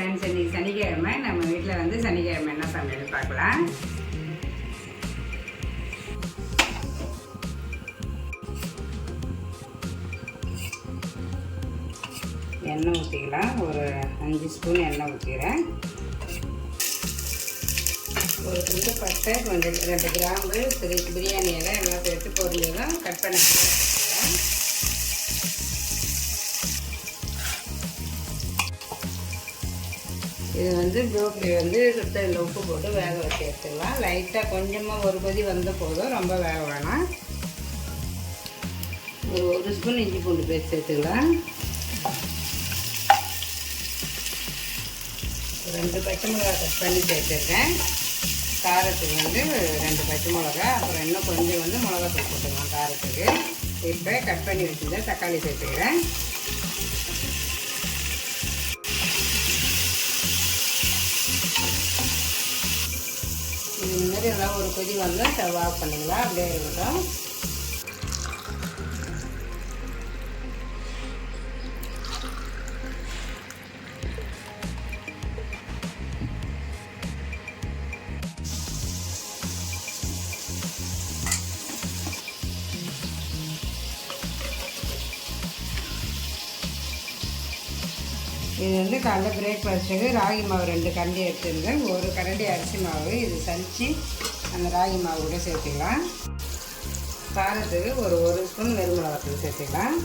Friends, இன்றைக்கி சனிக்கிழமை. நம்ம வீட்டில் வந்து சனிக்கிழமை என்ன சமையல் பார்க்கலாம். எண்ணெய் ஊற்றிக்கலாம். ஒரு 5 ஸ்பூன் எண்ணெய் ஊற்றிக்கிறேன். ஒரு துண்டு பட்டை, கொஞ்சம் 2 கிராம்பு, பிரியாணி எல்லாம் சேர்த்து பொருளையும் கட் பண்ணி வச்சுக்கலாம். இது வந்து ப்ரோக்கலி வந்து சுத்தத்தில் உப்பு போட்டு வேக வச்சு எடுத்துக்கலாம். லைட்டாக கொஞ்சமாக ஒரு கொதி வந்த போதும், ரொம்ப வேக வேணாம். ஒரு ஸ்பூன் இஞ்சி பூண்டு பேஸ்ட் சேர்த்துக்கலாம். 2 பச்சை மிளகா கட் பண்ணி சேர்த்துருக்கேன். காரத்துக்கு வந்து 2 பச்சை மிளகா, அப்புறம் இன்னும் கொஞ்சம் வந்து மிளகாத்தூள் போட்டுக்கலாம் காரத்துக்கு. இப்போ கட் பண்ணி வச்சுருந்த தக்காளி சேர்த்துக்கிறேன். இது மாதிரி எல்லாம் ஒரு கொதி வந்து ஸ்டவ் ஆஃப் பண்ணிக்கலாம். அப்படியே இருக்கட்டும். இது வந்து காலைல பிரேக்ஃபாஸ்ட்டுக்கு ராகி மாவு 2 கரண்டி எடுத்துருந்தேன். ஒரு கரண்டி அரிசி மாவு இது சளிச்சு அந்த ராகி மாவு கூட சேர்த்துக்கலாம். காரத்துக்கு ஒரு ஸ்பூன் வெறும் மிளகாத்தூள் சேர்த்துக்கலாம்.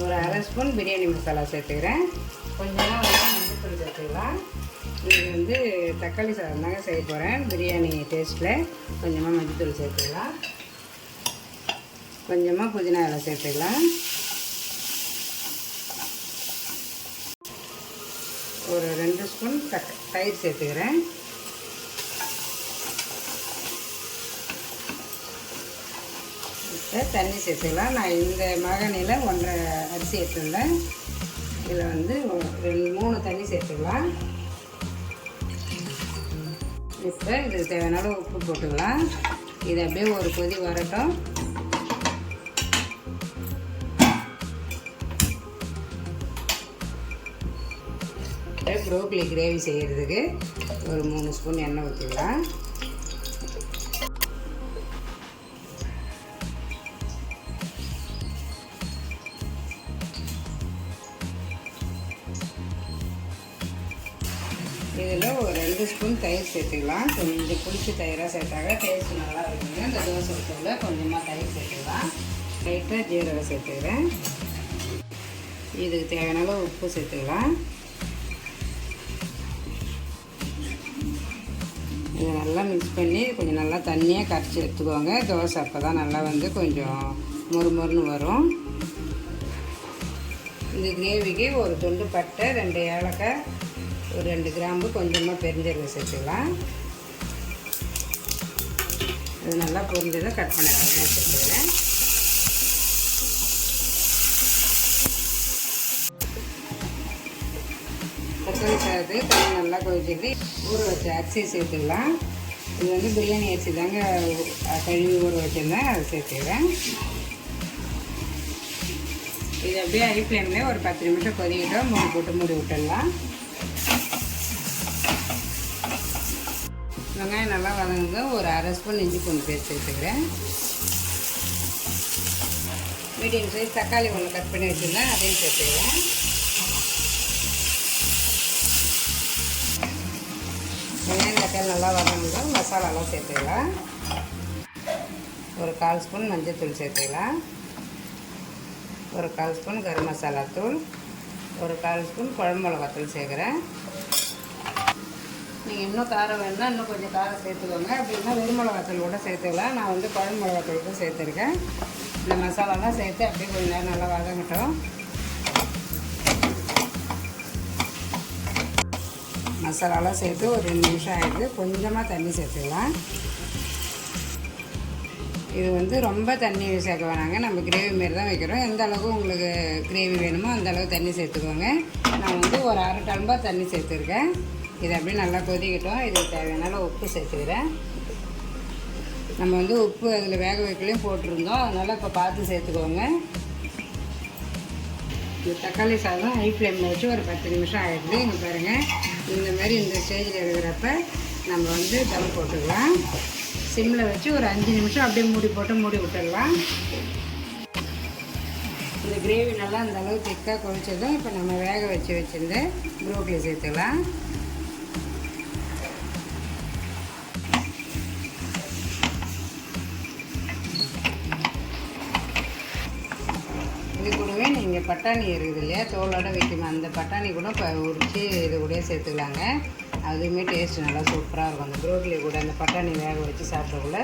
ஒரு அரை ஸ்பூன் பிரியாணி மசாலா சேர்த்துக்கிறேன். கொஞ்சமாக வந்து மஞ்சள் சேர்த்துக்கலாம். இது வந்து தக்காளி சாதம் தாங்க செய்ய போகிறேன். பிரியாணி டேஸ்ட்டில் கொஞ்சமாக மஞ்சள் சேர்த்துக்கலாம். கொஞ்சமாக புதினா இலை சேர்த்துக்கலாம். ஒரு 2 ஸ்பூன் தயிர் சேர்த்துக்கிறேன். இப்போ தண்ணி சேர்த்துக்கலாம். நான் இந்த மகனில் 1.5 அரிசி எடுத்துருந்தேன். இதில் வந்து 3 தண்ணி சேர்த்துக்கலாம். இப்போ இதுக்கு தேவையான உப்பு போட்டுக்கலாம். இது அப்படியே ஒரு கொதி வரட்டும். ப்ரோக்கலி கிரேவி செய்கிறதுக்கு ஒரு 3 ஸ்பூன் எண்ணெய் ஊற்றிக்கலாம். இதில் ஒரு 2 ஸ்பூன் தயிர் சேர்த்துக்கலாம். கொஞ்சம் புளிச்சு தயிராக சேர்த்தாக்க டேஸ்ட் நல்லா இருக்குங்க. இந்த தோசை ஊற்றில் கொஞ்சமாக தயிர் சேர்த்துக்கலாம். லைட்டாக ஜீரகம் சேர்த்துக்கிறேன். இதுக்கு தேவையான உப்பு சேர்த்துக்கலாம். இதை நல்லா மிக்ஸ் பண்ணி கொஞ்சம் நல்லா தண்ணியாக கரைச்சி எடுத்துக்கோங்க. தோசை அப்போ தான் நல்லா வந்து கொஞ்சம் மொறுமொறுன்னு வரும். இந்த கிரேவிக்கு ஒரு துண்டு பட்டை, 2 ஏலக்காய், ஒரு 2 கிராம்பு, கொஞ்சமாக பெருஞ்சீரகம் சேர்த்துக்கலாம். இது நல்லா பொரிஞ்சதை கட் பண்ண சேர்த்துக்கிறேன். தக்காளி சாதத்துக்கு தண்ணி நல்லா கொதிச்சுட்டு ஊற வச்ச அரிசி சேர்த்துக்கலாம். இது வந்து பிரியாணி அரிசி தாங்க கழுவி ஊற வச்சுருந்தேன், அதை சேர்த்துக்கிறேன். இது அப்படியே ஹை ஃப்ளேம்லேயே ஒரு 10 நிமிஷம் கொதிக்கிட்டோம். மூடி போட்டு மூடி விட்டுடலாம். வெங்காயம் நல்லா வதங்குங்க. ஒரு அரை ஸ்பூன் இஞ்சி பூண்டு பேஸ்ட் சேர்த்துக்கிறேன். மீடியம் சைஸ் தக்காளி ஒன்று கட் பண்ணி வச்சுருந்தேன், அதையும் சேர்த்துக்கிறேன். வெங்காயம் தக்காளி நல்லா வதங்கணும். மசாலாலாம் சேர்த்துக்கலாம். ஒரு 1/4 ஸ்பூன் மஞ்சள் தூள் சேர்த்துக்கலாம். ஒரு 1/4 ஸ்பூன் கரம் மசாலா தூள், ஒரு 1/4 ஸ்பூன் குழம்பு மிளகாத்தூள் சேர்க்குறேன். நீங்கள் இன்னும் காரம் வேணுன்னா இன்னும் கொஞ்சம் காரம் சேர்த்துக்கோங்க. அப்படின்னா வெறும் மிளகாத்தூள் கூட சேர்த்துக்கலாம். நான் வந்து குழம்பு மிளகாத்தூள் கூட சேர்த்துருக்கேன். இந்த மசாலாலாம் சேர்த்து அப்படியே கொஞ்சம் நேரம் நல்லா வதங்கட்டும். மசாலாலாம் சேர்த்து ஒரு 2 நிமிஷம் ஆகிடுது. கொஞ்சமாக தண்ணி சேர்த்துக்கலாம். இது வந்து ரொம்ப தண்ணி சேர்க்க வேணாங்க. நம்ம கிரேவி மாரி தான் வைக்கிறோம். எந்த அளவுக்கு உங்களுக்கு கிரேவி வேணுமோ அந்த அளவுக்கு தண்ணி சேர்த்துக்கோங்க. நான் வந்து ஒரு 1/2 டம்ளர் தண்ணி சேர்த்துருக்கேன். இது அப்படியே நல்லா கொதிக்கட்டும். இதுக்கு தேவையான உப்பு சேர்த்துக்கிறேன். நம்ம வந்து உப்பு அதில் வேக வைக்கலையும் போட்டிருந்தோம், அதனால் இப்போ பார்த்து சேர்த்துக்கோங்க. இந்த தக்காளி சாதம் ஹை ஃப்ளேமில் வச்சு ஒரு 10 நிமிஷம் ஆகிடுது. இங்கே பாருங்கள், இந்த மாதிரி இந்த ஸ்டேஜில் இருக்கிறப்ப நம்ம வந்து தம் போட்டுக்கலாம். சிம்மில் வச்சு ஒரு 5 நிமிஷம் அப்படியே மூடி விட்டுடலாம். இந்த கிரேவி நல்லா அந்த அளவு திக்காக கொதிச்சதும் இப்போ நம்ம வேக வச்சுருந்த ப்ரோக்கலி சேர்த்துக்கலாம். இது கூடவே நீங்கள் பட்டாணி இருக்குது இல்லையா, தோலோடு வைக்கணும், அந்த பட்டாணி கூட இப்போ உரித்து இது கூட சேர்த்துக்கலாங்க. அதுவுமே டேஸ்ட் நல்லா சூப்பராக இருக்கும். அந்த ப்ரோக்கலி கூட அந்த பட்டாணி வேக வச்சு சாப்பிடக்குள்ள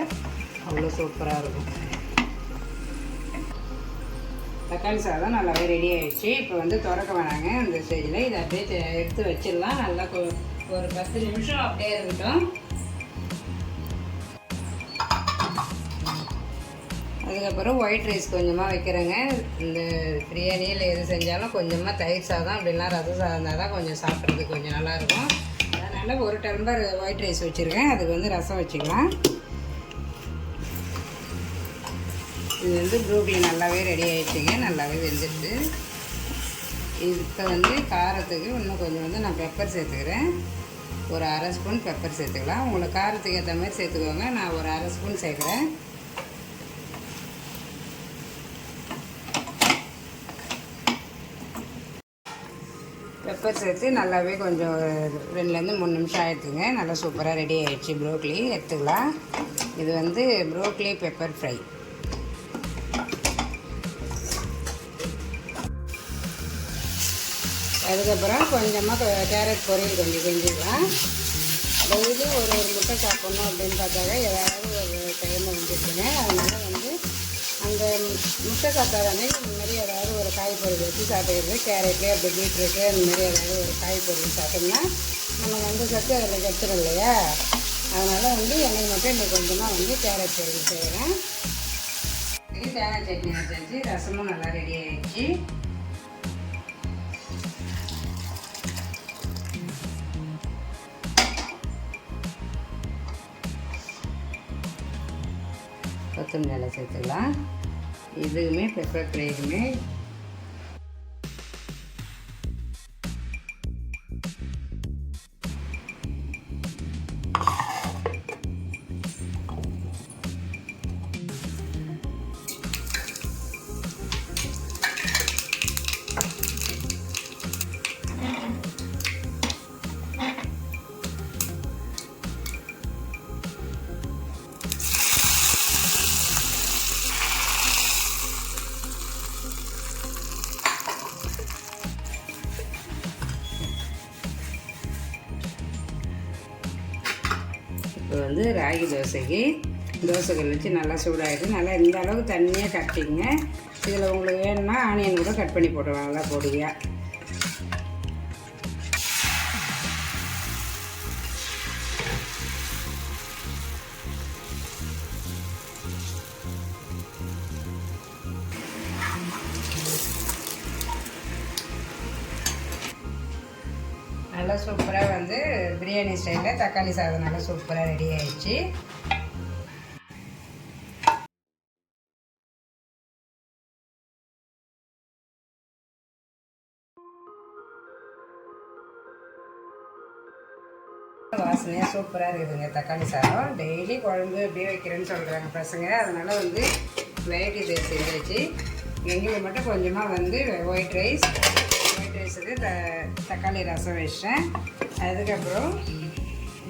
அவ்வளோ சூப்பராக இருக்கும். தக்காளி சாதம் நல்லாவே ரெடி ஆகிடுச்சு. இப்போ வந்து திறக்க வேணாங்க அந்த ஸ்டேஜில். இதை அப்படியே எடுத்து வச்சிடலாம். நல்லா ஒரு 10 நிமிஷம் அப்படியே இருக்கட்டும். அதுக்கப்புறம் ஒயிட் ரைஸ் கொஞ்சமாக வைக்கிறேங்க. இந்த பிரியாணியில் எது செஞ்சாலும் கொஞ்சமாக தயிர் சாதம் அப்படின்னா ரசம் சாதம் தான் கொஞ்சம் சாப்பிட்றதுக்கு கொஞ்சம் நல்லாயிருக்கும். அதனால் ஒரு டம்ளர் ஒயிட் ரைஸ் வச்சுருக்கேன். அதுக்கு வந்து ரசம் வச்சுக்கலாம். இது வந்து ப்ரோக்கலி நல்லாவே ரெடி ஆகிடுச்சிங்க, நல்லாவே வெந்துடுது. இப்போ வந்து காரத்துக்கு இன்னும் கொஞ்சம் வந்து நான் பெப்பர் சேர்த்துக்கிறேன். ஒரு 1/2 ஸ்பூன் பெப்பர் சேர்த்துக்கலாம். உங்களுக்கு காரத்துக்கு ஏற்ற மாதிரி சேர்த்துக்கோங்க. நான் ஒரு 1/2 ஸ்பூன் சேர்க்குறேன். பெப்பர் சேர்த்து நல்லாவே கொஞ்சம் 2லேருந்து 3 நிமிஷம் ஆகிடுச்சுங்க. நல்லா சூப்பராக ரெடி ஆகிடுச்சு ப்ரோக்கலி. எடுத்துக்கலாம். இது வந்து ப்ரோக்கலி பெப்பர் ஃப்ரை. அதுக்கப்புறம் கொஞ்சமாக கேரட் பொரியல் கொஞ்சம் செஞ்சுக்கலாம். டெய்லி ஒரு முட்டை சாப்பிட்ணும் அப்படின்னு பார்த்தாக்க ஏதாவது ஒரு டைம் வந்துருக்குங்க. அதனால் வந்து அந்த முட்டை சாப்பிட்டாதானே இந்த மாதிரி ஏதாவது ஒரு காய் பொரியல் வச்சு சாப்பிட்றது. கேரட்டு அப்படி பீட்ரூட்டு அந்த மாதிரி ஏதாவது ஒரு காய் பொரியல் சாப்பிட்டோம்னா நமக்கு வந்து சத்து அதில் கிடச்சிடும் இல்லையா. அதனால் வந்து எனக்கு மட்டும் இந்த கொஞ்சமாக வந்து கேரட் பொரியல் செய்கிறேன். தேங்காய் சட்னி வச்சாச்சு. ரசமும் நல்லா ரெடி ஆகிடுச்சு. கொத்தமல்லி நல்லா சேர்த்துக்கலாம். இதுவுமே பெப்பர் ஃப்ரையுமே இப்போ வந்து ராகி தோசைக்கு தோசைக்கல் வச்சு நல்லா சூடாகிட்டு நல்லா இந்த அளவுக்கு தண்ணியாக கட்டிங்க. இதில் உங்களுக்கு வேணும்னா ஆனியன் கூட கட் பண்ணி போட்டுருவாங்க நல்லா பொடியாக. நல்லா சூப்பராக வந்து பிரியாணி ஸ்டைலில் தக்காளி சாதம் நல்லா சூப்பராக ரெடி ஆகிடுச்சு. வாசனையாக சூப்பராக இருக்குதுங்க தக்காளி சாதம். டெய்லி குழம்பு அப்படியே வைக்கிறேன்னு சொல்கிறாங்க பசங்க. அதனால் வந்து வெரைட்டி ரைஸ் செஞ்சாச்சு. எங்களுக்கு மட்டும் கொஞ்சமாக வந்து ஒயிட் ரைஸுக்கு தக்காளி ரசம் வச்சேன். அதுக்கப்புறம்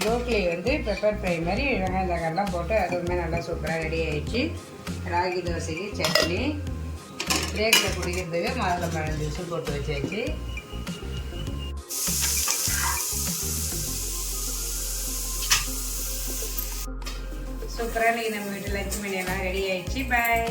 ப்ரோக்கலி வந்து பெப்பர் ஃப்ரை மாதிரி வெங்காயம் தக்காளிலாம் போட்டு அதுவுமே நல்லா சூப்பராக ரெடி ஆகிடுச்சு. ராகி தோசைக்கு சட்னி, பிரேக்கில் குடிக்கிறதுக்கு மாதுளம்பழம் ஜூஸும் போட்டு வச்சாச்சு. சூப்பராக இன்றைக்கி நம்ம வீட்டில் லஞ்ச் மெனு எல்லாம் ரெடி ஆகிடுச்சு. பாய்.